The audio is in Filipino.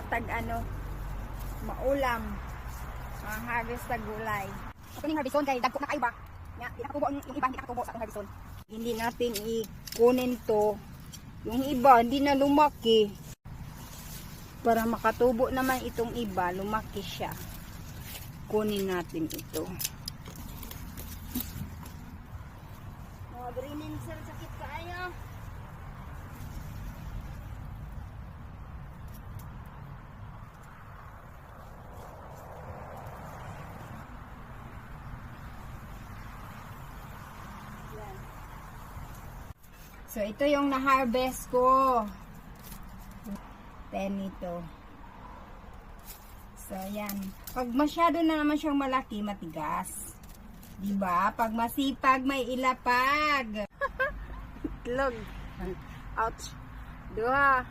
tag ano, maulam. Harvest sa gulay. Ito ning harveston kay dagko na kayo ba? Nya, di nakatubo yung iba, hindi nakatubo sa atong harveston. Hindi natin ikunin to. Yung iba, hindi na lumaki. Para makatubo naman itong iba, lumaki siya. Kunin natin ito. Mga greenin sir, sakit kaayo. So, ito yung na-harvest ko. 10 ito. So, yan. Pag masyado na naman siyang malaki, matigas. Diba? Pag masipag, may ilapag. Itlog. Ouch. Duha.